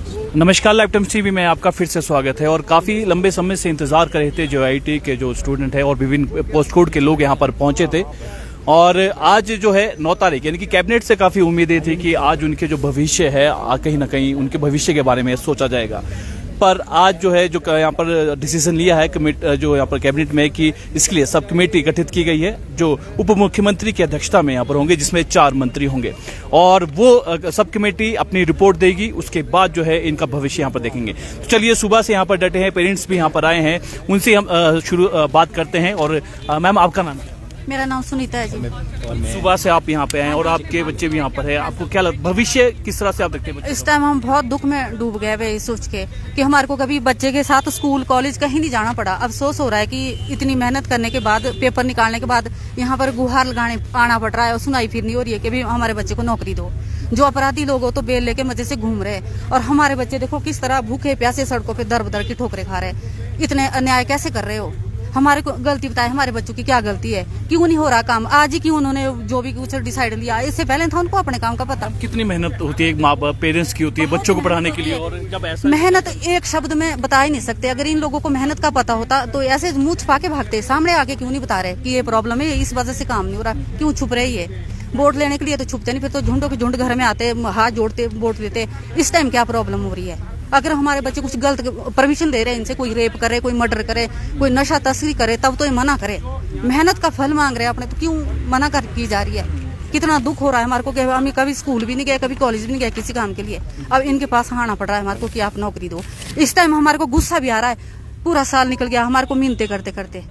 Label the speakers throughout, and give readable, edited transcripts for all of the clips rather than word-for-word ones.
Speaker 1: नमस्कार, live times TV में आपका फिर से स्वागत है। और काफ़ी लंबे समय से इंतजार कर रहे थे जो आईटी के जो स्टूडेंट है और विभिन्न पोस्ट कोड के लोग यहाँ पर पहुंचे थे। और आज जो है 9 तारीख यानी कि कैबिनेट से काफ़ी उम्मीदें थी कि आज उनके जो भविष्य है कहीं ना कहीं उनके भविष्य के बारे में सोचा जाएगा। पर आज जो है जो यहाँ पर डिसीजन लिया है जो यहाँ पर कैबिनेट में कि इसके लिए सब कमेटी गठित की गई है जो उप मुख्यमंत्री की अध्यक्षता में यहाँ पर होंगे, जिसमें 4 मंत्री होंगे और वो सब कमेटी अपनी रिपोर्ट देगी। उसके बाद जो है इनका भविष्य यहाँ पर देखेंगे। तो चलिए, सुबह से यहाँ पर डटे हैं, पेरेंट्स भी यहाँ पर आए हैं, उनसे हम बात करते हैं। और मैम, आपका नाम?
Speaker 2: मेरा नाम सुनीता है जी।
Speaker 1: सुबह से आप यहाँ पे आए और आपके बच्चे भी यहाँ पर है, आपको क्या लगता है भविष्य किस तरह से आप देखते हैं?
Speaker 2: इस टाइम हम बहुत दुख में डूब गए वे सोच के कि हमारे को कभी बच्चे के साथ स्कूल कॉलेज कहीं नहीं जाना पड़ा। अफसोस हो रहा है कि इतनी मेहनत करने के बाद, पेपर निकालने के बाद यहाँ पर गुहार लगाने आना पड़ रहा है और सुनाई फिर नहीं हो रही है कि भी हमारे बच्चे को नौकरी दो। जो अपराधी लोग हो तो बेल लेके मजे से घूम रहे और हमारे बच्चे देखो किस तरह भूखे प्यासे सड़कों पे दर बदर की ठोकरें खा रहे। इतने अन्याय कैसे कर रहे हो? हमारे को गलती बताए, हमारे बच्चों की क्या गलती है? क्यों नहीं हो रहा काम? आज ही क्यों उन्होंने जो भी कुछ डिसाइड लिया, इससे पहले था उनको अपने काम का पता।
Speaker 1: कितनी मेहनत होती है एक माँ बाप पेरेंट्स की होती है बच्चों को पढ़ाने के लिए, और जब ऐसा
Speaker 2: मेहनत एक शब्द में बता ही नहीं सकते। अगर इन लोगों को मेहनत का पता होता तो ऐसे मुंह छुपा के भागते, सामने आके क्यों नहीं बता रहे कि ये प्रॉब्लम है, इस वजह से काम नहीं हो रहा, क्यों छुप रही है? वोट लेने के लिए तो छुपते नहीं, फिर तो झुंडों के झुंड घर में आते, हाथ जोड़ते वोट लेते। इस टाइम क्या प्रॉब्लम हो रही है? अगर हमारे बच्चे कुछ गलत परमिशन ले रहे हैं, इनसे कोई रेप करे, कोई मर्डर करे, कोई नशा तस्करी करे, तब तो ये मना करे। मेहनत का फल मांग रहे हैं अपने, तो क्यों मना कर की जा रही है? कितना दुख हो रहा है हमारे को कि हम कभी स्कूल भी नहीं गए, कभी कॉलेज भी नहीं गए किसी काम के लिए। अब इनके पास आना पड़ रहा है हमारे को कि आप नौकरी दो। इस टाइम हमारे को गुस्सा भी आ रहा है, पूरा साल निकल गया हमारे को मिन्नतें करते करते।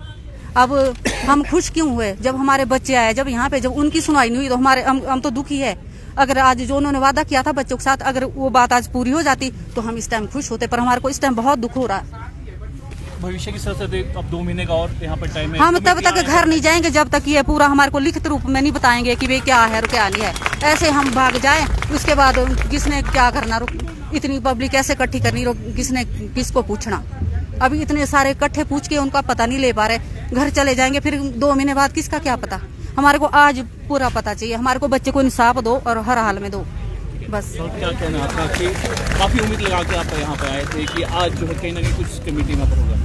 Speaker 2: अब हम खुश क्यों हुए जब हमारे बच्चे आए, जब यहाँ पे जब उनकी सुनवाई नहीं हुई तो हम तो दुखी है। अगर आज जो उन्होंने वादा किया था बच्चों के साथ, अगर वो बात आज पूरी हो जाती तो हम इस टाइम खुश होते, पर हमारे को इस टाइम बहुत दुख हो रहा है।
Speaker 1: भविष्य की तरह से अब 2 महीने का और यहाँ पर टाइम है।
Speaker 2: हम तब तक घर नहीं जाएंगे जब तक ये पूरा हमारे को लिखित रूप में नहीं बताएंगे कि वे क्या है और क्या नहीं है। ऐसे हम भाग जाएं, उसके बाद किसने क्या करना, इतनी पब्लिक ऐसे इकट्ठी करनी, किसने किसको पूछना? अभी इतने सारे इकट्ठे पूछ के उनका पता नहीं ले पा रहे, घर चले जाएंगे फिर 2 महीने बाद किसका क्या पता? हमारे को आज पूरा पता चाहिए, हमारे को बच्चे को इंसाफ दो और हर हाल में दो, बस।
Speaker 1: तो क्या कहना आपका कि काफ़ी उम्मीद लगा के आप यहाँ पे आए थे कि आज जो है कहीं ना कहीं कुछ कमेटी में होगा?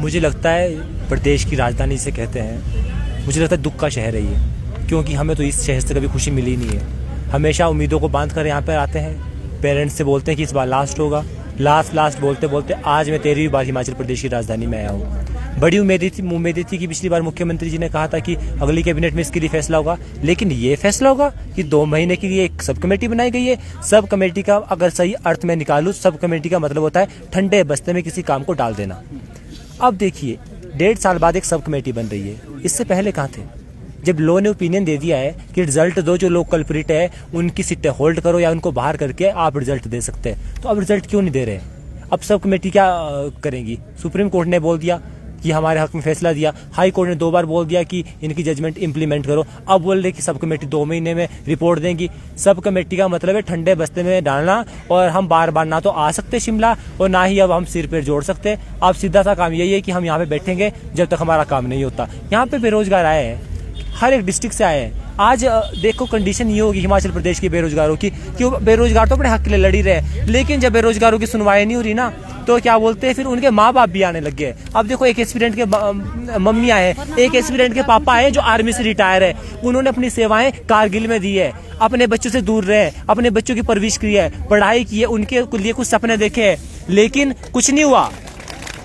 Speaker 3: मुझे लगता है प्रदेश की राजधानी से कहते हैं, मुझे लगता है दुख का शहर है ये, क्योंकि हमें तो इस शहर से कभी खुशी मिली नहीं है। हमेशा उम्मीदों को बांध कर यहाँ पर आते हैं, पेरेंट्स से बोलते हैं कि इस बार लास्ट होगा, लास्ट बोलते बोलते आज मैं 13वीं बार हिमाचल प्रदेश की राजधानी में आया हूँ। बड़ी उम्मीदें थी कि पिछली बार मुख्यमंत्री जी ने कहा था कि अगली कैबिनेट में इसके लिए फैसला होगा, लेकिन ये फैसला होगा कि 2 महीने के लिए एक सब कमेटी बनाई गई है। सब कमेटी का अगर सही अर्थ में निकालूं, सब कमेटी का मतलब होता है ठंडे बस्ते में किसी काम को डाल देना। अब देखिए, 1.5 साल बाद एक सब कमेटी बन रही है, इससे पहले कहाँ थे? जब लॉ ने ओपिनियन दे दिया है कि रिजल्ट दो, जो लोग कल्प्रिट है उनकी सीटें होल्ड करो या उनको बाहर करके आप रिजल्ट दे सकते हैं, तो अब रिजल्ट क्यों नहीं दे रहे? अब सब कमेटी क्या करेंगी? सुप्रीम कोर्ट ने बोल दिया कि हमारे हक में फैसला दिया, हाई कोर्ट ने 2 बार बोल दिया कि इनकी जजमेंट इंप्लीमेंट करो, अब बोल रहे कि सब कमेटी 2 महीने में रिपोर्ट देंगी। सब कमेटी का मतलब है ठंडे बस्ते में डालना, और हम बार बार ना तो आ सकते शिमला और ना ही अब हम सिर पर जोड़ सकते। अब सीधा सा काम यही है कि हम यहाँ पे बैठेंगे जब तक हमारा काम नहीं होता। यहाँ पे बेरोजगार आए हैं, हर एक डिस्ट्रिक्ट से आए हैं। आज देखो कंडीशन ये होगी हिमाचल प्रदेश के बेरोजगारों की कि बेरोजगार तो अपने हक के लिए लड़ ही रहे, लेकिन जब बेरोजगारों की सुनवाई नहीं हो रही ना, तो क्या बोलते हैं फिर उनके माँ बाप भी आने लग गए। अब देखो, एक एस्पिरेंट के मम्मी आए, एक एस्पिरेंट के पापा आए जो आर्मी से रिटायर है, उन्होंने अपनी सेवाएं कारगिल में दी है, अपने बच्चों से दूर रहे, अपने बच्चों की परवरिश की है, पढ़ाई की है, उनके लिए कुछ सपने देखे हैं, लेकिन कुछ नहीं हुआ।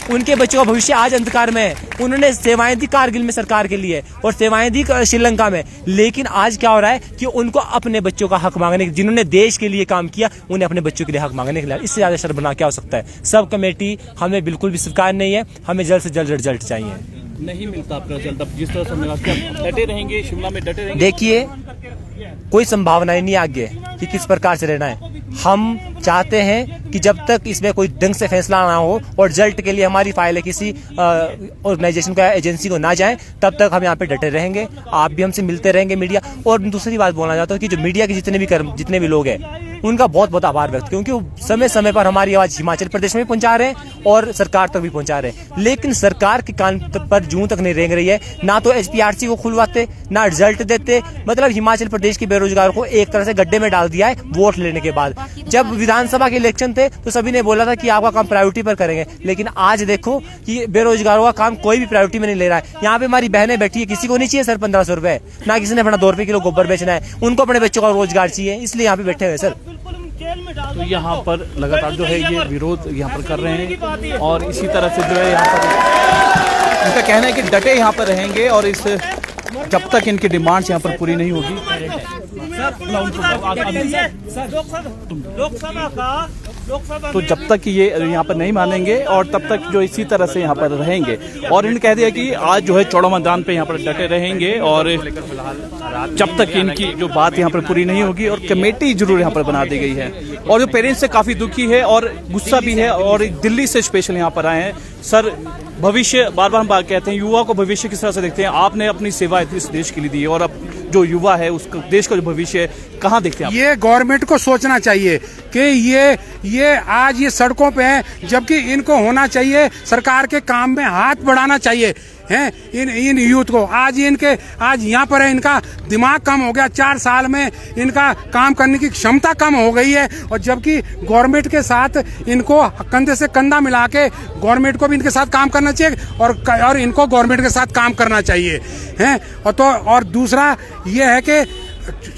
Speaker 3: उनके बच्चों का भविष्य आज अंधकार में है। उन्होंने सेवाएं दी कारगिल में सरकार के लिए और सेवाएं दी श्रीलंका में, लेकिन आज क्या हो रहा है कि उनको अपने बच्चों का हक मांगने, जिन्होंने देश के लिए काम किया, उन्हें अपने बच्चों के लिए हक मांगने के लिए, इससे ज्यादा शर्मनाक क्या हो सकता है? सब कमेटी हमें बिल्कुल भी स्वीकार नहीं है, हमें जल्द से जल्द रिजल्ट चाहिए।
Speaker 1: नहीं मिलता आपका रिजल्ट, अब जिस तरह से डटे रहेंगे, शिमला में डटे रहेंगे।
Speaker 3: देखिए, कोई संभावना नहीं आगे कि किस प्रकार से रहना है। हम चाहते हैं कि जब तक इसमें कोई ढंग से फैसला ना हो और रिजल्ट के लिए हमारी फाइलें किसी ऑर्गेनाइजेशन को, एजेंसी को ना जाए, तब तक हम यहाँ पे डटे रहेंगे। आप भी हमसे मिलते रहेंगे मीडिया। और दूसरी बात बोलना चाहता हूँ कि जो मीडिया के जितने भी लोग हैं, उनका बहुत बहुत आभार व्यक्त, क्योंकि वो समय समय पर हमारी आवाज हिमाचल प्रदेश में पहुंचा रहे हैं और सरकार तक भी पहुंचा रहे हैं। लेकिन सरकार के कान पर जूं तक नहीं रेंग रही है, ना तो HPRC को खुलवाते, ना रिजल्ट देते। मतलब हिमाचल प्रदेश के बेरोजगारों को एक तरह से गड्ढे में डाल दिया है वोट लेने के बाद। जब विधानसभा के इलेक्शन थे तो सभी ने बोला था कि आपका काम प्रायोरिटी पर करेंगे, लेकिन आज देखो कि बेरोजगारों का काम कोई भी प्रायोरिटी में नहीं ले रहा है। यहाँ पे हमारी बहनें बैठी है, किसी को नहीं चाहिए सर 1500 रुपए, ना किसी ने अपना 2 रुपए किलो गोबर बेचना है, उनको अपने बच्चों का रोजगार चाहिए, इसलिए यहाँ पे बैठे हुए सर।
Speaker 1: तो यहाँ पर लगातार जो है ये विरोध यहाँ पर कर रहे हैं और इसी तरह से जो है यहाँ पर इनका कहना है कि डटे यहाँ पर रहेंगे और इस जब तक इनकी डिमांड्स यहाँ पर पूरी नहीं होगी। तो जब तक ये यहाँ पर नहीं मानेंगे और तब तक जो इसी तरह से यहाँ पर रहेंगे। और इन्होंने कह दिया कि आज जो है चौड़ा मैदान पे यहाँ पर डटे रहेंगे और जब तक इनकी जो बात यहाँ पर पूरी नहीं होगी। और कमेटी जरूर यहाँ पर बना दी गई है और जो पेरेंट्स से काफी दुखी है और गुस्सा भी है और दिल्ली से स्पेशल यहाँ पर आए हैं। सर, भविष्य बार बार हम बात कहते हैं, युवा को भविष्य किस तरह से देखते हैं? आपने अपनी सेवा इस देश के लिए दी है और अब जो युवा है उसको देश का जो भविष्य है कहाँ देखते हैं आप?
Speaker 4: ये गवर्नमेंट को सोचना चाहिए कि ये आज ये सड़कों पे हैं, जबकि इनको होना चाहिए सरकार के काम में हाथ बढ़ाना चाहिए हैं इन यूथ को। आज यहाँ पर है, इनका दिमाग कम हो गया, 4 साल में इनका काम करने की क्षमता कम हो गई है। और जबकि गवर्नमेंट के साथ इनको कंधे से कंधा मिला के गवर्नमेंट को भी इनके साथ काम करना चाहिए और इनको गवर्नमेंट के साथ काम करना चाहिए हैं। और दूसरा ये है कि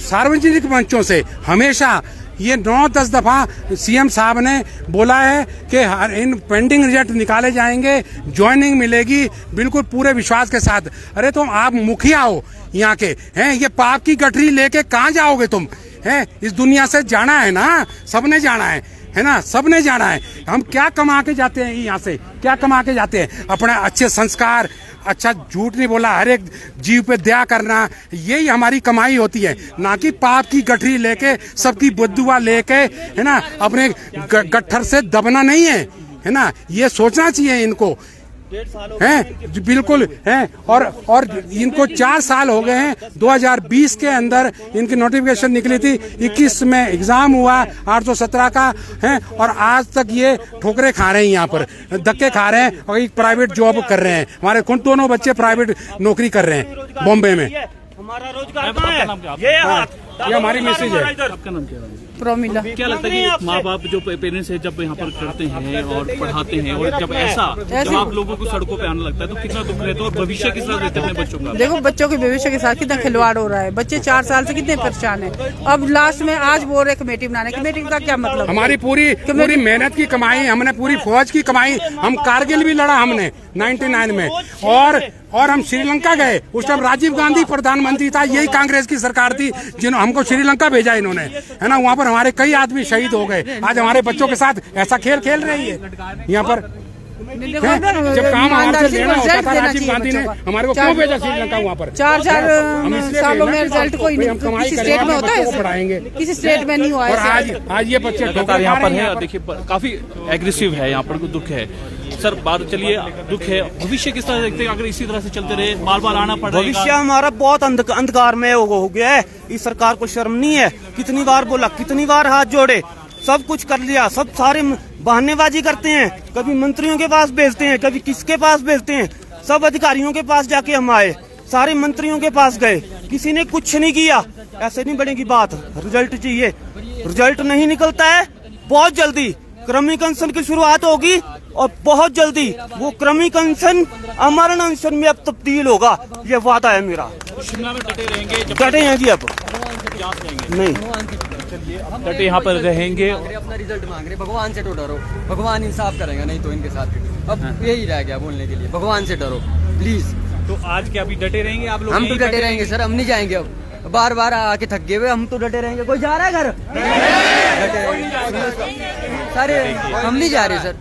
Speaker 4: सार्वजनिक मंचों से हमेशा ये 9-10 दफा सीएम साहब ने बोला है कि इन पेंडिंग रिजल्ट निकाले जाएंगे, ज्वाइनिंग मिलेगी, बिल्कुल पूरे विश्वास के साथ। अरे तुम आप मुखिया हो यहाँ के हैं, ये पाप की गठरी लेके कहाँ जाओगे तुम? हैं, इस दुनिया से जाना है ना, सबने जाना है ना, सबने जाना है। हम क्या कमा के जाते हैं यहाँ से? क्या कमा के जाते हैं? अपना अच्छे संस्कार, अच्छा झूठ नहीं बोला, हर एक जीव पे दया करना, यही हमारी कमाई होती है। ना कि पाप की गठरी लेके, सबकी बद्दुआ लेके, है ना, अपने गट्ठर से दबना नहीं है ना। ये सोचना चाहिए इनको, हैं बिल्कुल हैं। और इनको 4 साल हो गए हैं। 2020 के अंदर इनकी नोटिफिकेशन निकली थी, 21 में एग्जाम हुआ 817 का है और आज तक ये ठोकरे खा रहे हैं, यहाँ पर धक्के खा रहे हैं और एक प्राइवेट जॉब कर रहे हैं। हमारे दोनों बच्चे प्राइवेट नौकरी कर रहे हैं बॉम्बे में।
Speaker 5: हमारा रोजगार कहाँ है?
Speaker 4: ये हमारी मैसेज है।
Speaker 1: आपका नाम क्या है?
Speaker 2: प्रोमिला।
Speaker 1: क्या लगता है कि माँ बाप जो पेरेंट्स है जब यहाँ पर करते हैं और पढ़ाते हैं और जब जब आप लोगों को सड़कों पे आने लगता है तो कितना दुख रहता है और भविष्य किस तरह देते हैं अपने बच्चों का?
Speaker 6: देखो बच्चों के भविष्य के साथ कितना खिलवाड़ हो रहा है। बच्चे 4 साल से कितने परेशान हैं। अब लास्ट में आज बोल रहे कमेटी बनाने, कमेटी का क्या मतलब?
Speaker 4: हमारी पूरी मेहनत की कमाई, हमने पूरी फौज की कमाई, हम कारगिल भी लड़ा हमने 99 में और हम श्रीलंका गए। उस टाइम राजीव गांधी प्रधानमंत्री था, यही कांग्रेस की सरकार थी जिन्होंने हमको श्रीलंका भेजा इन्होंने, है ना। वहाँ पर हमारे कई आदमी शहीद हो गए। आज हमारे बच्चों के साथ ऐसा खेल खेल रही है यहाँ पर। जब काम हमारे से लेना होता था, राजीव गांधी ने हमारे को क्यों भेजा श्रीलंका? वहाँ पर
Speaker 6: 4 सालों में रिजल्ट कोई किसी स्टेट में होता है,
Speaker 4: पढ़ाएंगे
Speaker 6: किसी स्टेट में नहीं हुआ है।
Speaker 4: और आज ये बच्चे
Speaker 1: यहाँ पर है, देखिए काफी एग्रेसिव है यहाँ पर, दुख है। सर बात चलिए, दुख है, भविष्य किस तरह देखते हैं अगर इसी तरह से चलते रहे? बार बार आना पड़ रहा है।
Speaker 5: भविष्य हमारा बहुत अंधकार में हो गया है। इस सरकार को शर्म नहीं है? कितनी बार बोला, कितनी बार हाथ जोड़े, सब कुछ कर लिया, सब सारे बहानेबाजी करते हैं। कभी मंत्रियों के पास भेजते हैं, कभी किसके पास भेजते हैं। सब अधिकारियों के पास जाके हम आए, सारे मंत्रियों के पास गए, किसी ने कुछ नहीं किया। ऐसे नहीं बढ़ेगी बात। रिजल्ट चाहिए, रिजल्ट नहीं निकलता है। बहुत जल्दी क्रमिक अनशन की शुरुआत होगी और बहुत जल्दी वो क्रमिक अनशन अमरण अनशन में अब तब्दील होगा, ये वादा है मेरा।
Speaker 1: शिमला में डटे रहेंगे?
Speaker 5: डटे हैं जी, अब नहीं
Speaker 1: डटे यहाँ पर रहेंगे।
Speaker 7: अपना रिजल्ट मांग रहे, भगवान से तो डरो, भगवान इंसाफ करेगा, नहीं तो इनके साथ अब यही रह गया बोलने के लिए, भगवान से डरो प्लीज।
Speaker 1: तो आज क्या अभी डटे रहेंगे आप लोग?
Speaker 7: हम तो डटे रहेंगे सर, हम नहीं जाएंगे अब, बार बार आके थक गए हुए, हम तो डटे रहेंगे। कोई जा रहा है घर? सारे हम नहीं जा रहे सर,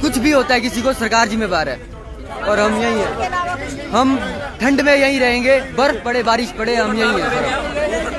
Speaker 7: कुछ भी होता है किसी को सरकार जिम्मेवार है। और हम यहीं हैं। हम ठंड में यहीं रहेंगे, बर्फ पड़े बारिश पड़े हम यहीं हैं सर,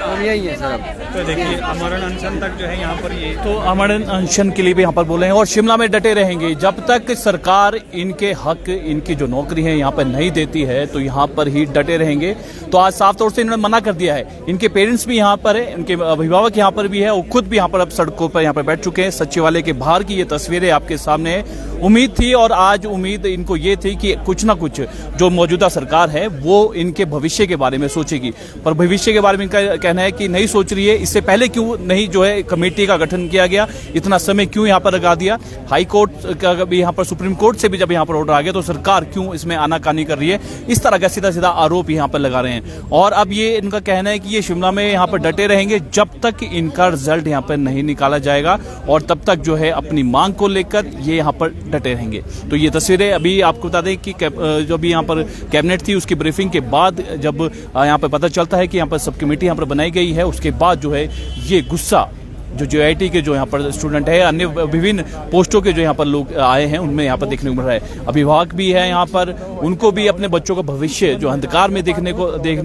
Speaker 7: हम यहीं हैं सर।
Speaker 1: तो देखिए अमरण अनशन तक जो है यहाँ पर ये तो अमरण अनशन के लिए भी यहाँ पर बोले हैं और शिमला में डटे रहेंगे जब तक सरकार इनके हक, इनकी जो नौकरी है यहाँ पर नहीं देती है, तो यहाँ पर ही डटे रहेंगे। तो आज साफ तौर से इन्होंने मना कर दिया है। इनके पेरेंट्स भी यहाँ पर है, इनके अभिभावक यहाँ पर भी है और खुद भी यहाँ पर अब सड़कों पर यहाँ पर बैठ चुके हैं। सचिवालय के बाहर की ये तस्वीरें आपके सामने है। उम्मीद थी और आज उम्मीद इनको ये थी कि कुछ ना कुछ जो मौजूदा सरकार है वो इनके भविष्य के बारे में सोचेगी, पर भविष्य के बारे में इनका कहना है कि नहीं सोच रही है। इससे पहले क्यों नहीं जो है कमेटी का गठन किया गया, इतना समय क्यों यहाँ पर लगा दिया, हाई कोर्ट का भी यहाँ पर, सुप्रीम कोर्ट से भी जब यहाँ पर ऑर्डर आ गया तो सरकार क्यों इसमें आनाकानी कर रही है, इस तरह का सीधा सीधा आरोप यहाँ पर लगा रहे हैं। और अब ये इनका कहना है कि ये शिमला में यहाँ पर डटे रहेंगे जब तक इनका रिजल्ट यहाँ पर नहीं निकाला जाएगा और तब तक जो है अपनी मांग को लेकर ये यहाँ पर डटे रहेंगे। तो ये तस्वीरें अभी आपको बता दें कि जो भी यहाँ पर कैबिनेट थी उसकी ब्रीफिंग के बाद जब यहाँ पर पता चलता है कि यहाँ पर सब कमेटी यहाँ पर बनाई गई है, उसके बाद जो है ये गुस्सा जो JIT के जो यहाँ पर स्टूडेंट है, अन्य विभिन्न पोस्टों के जो यहाँ पर लोग आए हैं उनमें यहाँ पर देखने को मिल रहा है। अभिभावक भी है यहाँ पर, उनको भी अपने बच्चों का भविष्य जो अंधकार में देखने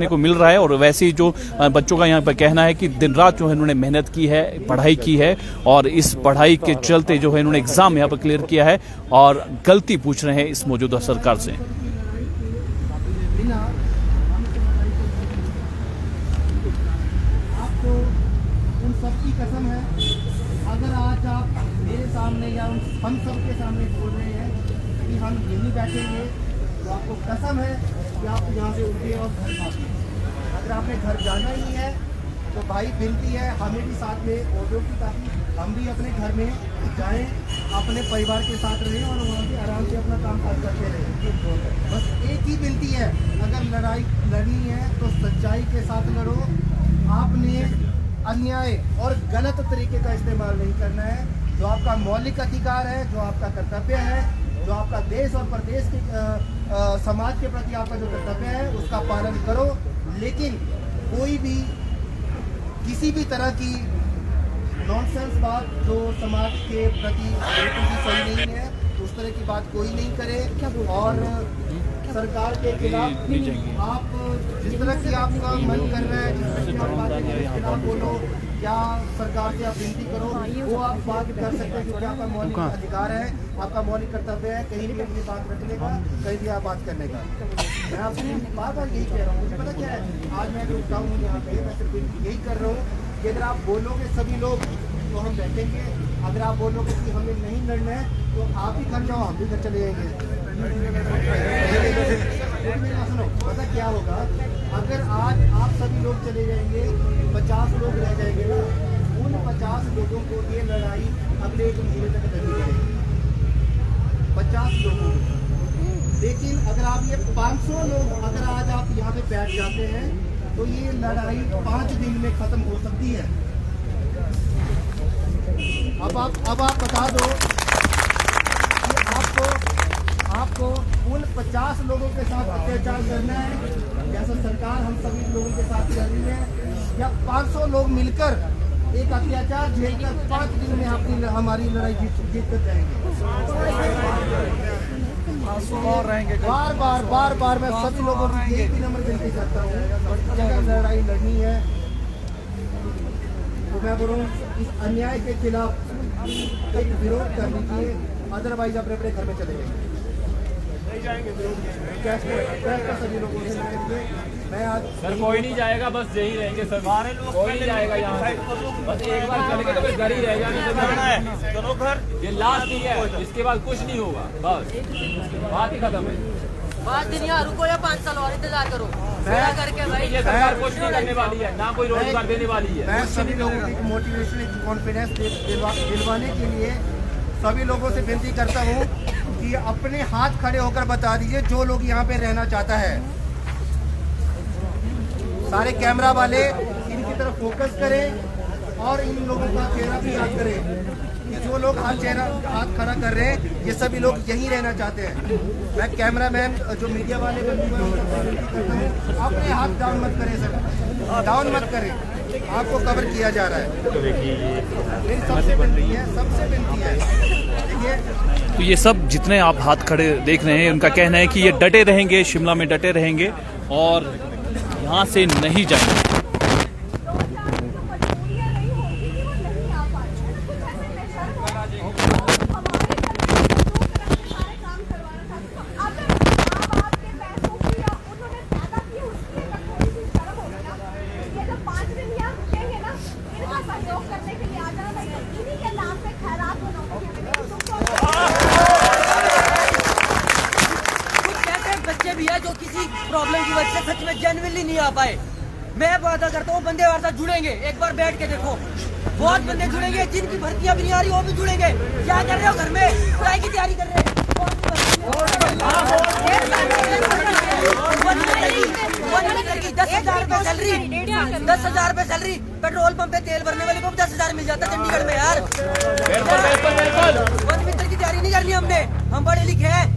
Speaker 1: को मिल रहा है। और वैसे ही जो बच्चों का यहाँ पर कहना है कि दिन रात जो है इन्होंने मेहनत की है, पढ़ाई की है और इस पढ़ाई के चलते जो है इन्होंने एग्जाम यहाँ पर क्लियर किया है और गलती पूछ रहे हैं इस मौजूदा सरकार से।
Speaker 8: सबकी कसम है, अगर आज आप मेरे सामने या हम सब के सामने बोल रहे हैं कि हम यहीं बैठेंगे, तो आपको कसम है कि आप यहाँ से उठे और घर भागे। अगर आपने घर जाना ही है तो भाई विनती है हमें भी साथ में ऑटो की, ताकि हम भी अपने घर में जाएं, अपने परिवार के साथ रहें और वहाँ पे आराम से अपना काम काज करते रहें। बस एक ही विनती है, अगर लड़ाई लड़नी है तो सच्चाई के साथ लड़ो। आपने अन्याय और गलत तरीके का इस्तेमाल नहीं करना है। जो आपका मौलिक अधिकार है, जो आपका कर्तव्य है, जो आपका देश और प्रदेश के समाज के प्रति आपका जो कर्तव्य है उसका पालन करो। लेकिन कोई भी किसी भी तरह की नॉनसेंस बात जो समाज के प्रति बिल्कुल भी सही नहीं है, उस तरह की बात कोई नहीं करे। और सरकार के खिलाफ आप जिस तरह की आपका मन कर रहा है, जिस तरह की आप बातें के खिलाफ बोलो या सरकार से आप विनती करो, वो आप बात कर सकते हैं क्योंकि आपका मौलिक अधिकार है, आपका मौलिक कर्तव्य है कहीं भी अपनी बात रखने का, कहीं भी आप बात करने का। मैं आपसे बार बार यही कह रहा हूँ, मुझे पता क्या है, आज मैं रुकता हूँ यहाँ पे, मैं सिर्फ यही कर रहा हूँ कि अगर आप बोलोगे सभी लोग तो हम बैठेंगे, अगर आप बोलोगे कि हमें नहीं लड़ना है तो आप ही घर जाओ, हम भी घर चले जाएंगे। सुनो, पता क्या होगा, अगर आज आप सभी लोग चले जाएंगे, 50 लोग रह जाएंगे ना, उन 50 लोगों को ये लड़ाई अगले 1 महीने तक करनी पड़ेगी, 50 लोगों को। लेकिन अगर आप ये 500 लोग अगर आज आप यहाँ पे बैठ जाते हैं तो ये लड़ाई 5 दिन में खत्म हो सकती है। अब आप बता दो कि आपको उन 50 लोगों के साथ अत्याचार करना है जैसा सरकार हम सभी लोगों के साथ कर रही है, या 500 लोग मिलकर एक अत्याचार झेलकर 5 दिन में हमारी लड़ाई जीत कर जाएंगे। बार बार मैं सभी लोगों को यही नंबर विनती करता हूँ, अगर लड़ाई लड़नी है तो मैं बोलूँ इस अन्याय के खिलाफ एक विरोध कर लीजिए, अदरवाइज अपने अपने घर में चले जाएंगे। सभी लोगों से मैं आज
Speaker 3: सर कोई नहीं जाएगा, बस यही रहेंगे सर, कोई नहीं जाएगा यहाँ से, बस एक बार चलेंगे तो फिर घर ही रहेगा। चलो घर, ये लास्ट नहीं है, इसके बाद कुछ नहीं होगा, बस बात ही खत्म है।
Speaker 9: 5 दिन यहाँ रुको या 5 साल और इंतजार करो करके भाई,
Speaker 3: ये सरकार कुछ नहीं करने वाली है, ना कोई रोजगार देने वाली है।
Speaker 8: मैं सभी लोगों की मोटिवेशन, कॉन्फिडेंस दिलवाने के लिए सभी लोगों से विनती करता हूँ कि अपने हाथ खड़े होकर बता दीजिए जो लोग यहाँ पे रहना चाहता है। सारे कैमरा वाले इनकी तरफ फोकस करें और इन लोगों का चेहरा भी याद करें कि जो लोग हाथ खड़ा कर रहे हैं ये सभी लोग यहीं रहना चाहते हैं। मैं कैमरामैन जो मीडिया वाले करता हूँ, अपने हाथ डाउन मत करें सर, डाउन मत करें, आपको कवर किया जा रहा है। मेरी सबसे विनती है ये
Speaker 1: तो ये सब जितने आप हाथ खड़े देख रहे हैं उनका कहना है कि ये डटे रहेंगे, शिमला में डटे रहेंगे और यहाँ से नहीं जाएंगे।
Speaker 9: बच्चे भी है जो किसी प्रॉब्लम की वजह से सच में जेन्युइनली नहीं आ पाए। मैं वादा करता हूँ बंदे भारत जुड़ेंगे, एक बार बैठ के देखो बहुत बंदे जुड़ेंगे, जिनकी भर्तियां भी नहीं आ रही वो भी जुड़ेंगे। क्या कर रहे हो घर में, पढ़ाई की तैयारी कर रहे हैं, 10,000 रुपए सैलरी, 10,000 रुपए सैलरी, पेट्रोल पंप पे तेल भरने वाले को 10,000 मिल जाता चंडीगढ़ में यार। वन मित्र की तैयारी नहीं करनी हमने, हम पढ़े लिखे हैं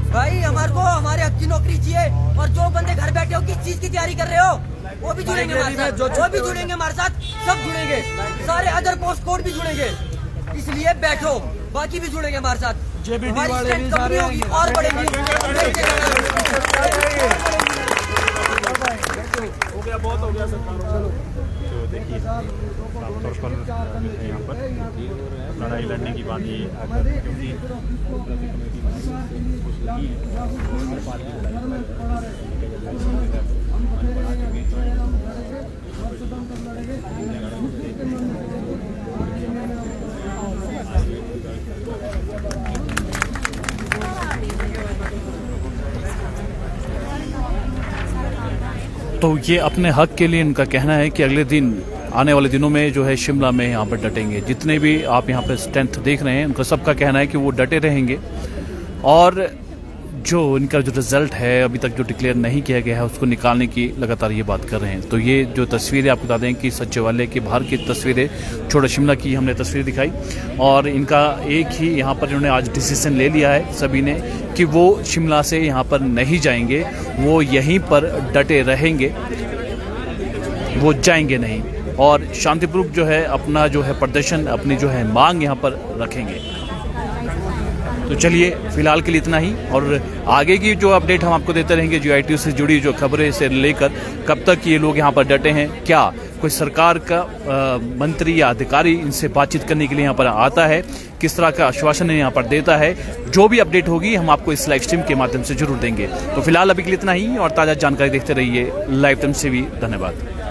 Speaker 9: भाई, हमारे को हमारे हक की नौकरी चाहिए। और जो बंदे घर बैठे हो किस चीज की तैयारी कर रहे हो वो भी जुड़ेंगे हमारे साथ, वो भी जुड़ेंगे हमारे साथ, सब जुड़ेंगे, सारे अदर पोस्ट कोड भी जुड़ेंगे। इसलिए बैठो, बाकी भी जुड़ेंगे हमारे साथ, हमारी स्ट्रेंथ कंपनी होगी और बढ़ेगी।
Speaker 10: हो गया, बहुत हो गया सर। तो देखिए साफ तौर पर यहाँ पर लड़ाई लड़ने की बात ये क्योंकि
Speaker 1: तो ये अपने हक के लिए इनका कहना है कि अगले दिन आने वाले दिनों में जो है शिमला में यहाँ पर डटेंगे। जितने भी आप यहाँ पर स्ट्रेंथ देख रहे हैं उनका सबका कहना है कि वो डटे रहेंगे और जो इनका जो रिजल्ट है अभी तक जो डिक्लेयर नहीं किया गया है उसको निकालने की लगातार ये बात कर रहे हैं। तो ये जो तस्वीरें आपको बता दें कि सचिवालय के बाहर की तस्वीरें, छोटा शिमला की हमने तस्वीर दिखाई और इनका एक ही यहाँ पर इन्होंने आज डिसीजन ले लिया है सभी ने कि वो शिमला से यहाँ पर नहीं जाएंगे, वो यहीं पर डटे रहेंगे, वो जाएंगे नहीं और शांतिपूर्वक जो है अपना जो है प्रदर्शन, अपनी जो है मांग यहाँ पर रखेंगे। तो चलिए फिलहाल के लिए इतना ही और आगे की जो अपडेट हम आपको देते रहेंगे GITU से जुड़ी जो खबरें से लेकर कब तक ये लोग यहाँ पर डटे हैं, क्या कोई सरकार का मंत्री या अधिकारी इनसे बातचीत करने के लिए यहाँ पर आता है, किस तरह का आश्वासन यहाँ पर देता है, जो भी अपडेट होगी हम आपको इस लाइव स्ट्रीम के माध्यम से जरूर देंगे। तो फिलहाल अभी के लिए इतना ही और ताज़ा जानकारी देखते रहिए लाइव टाइम्स TV। धन्यवाद।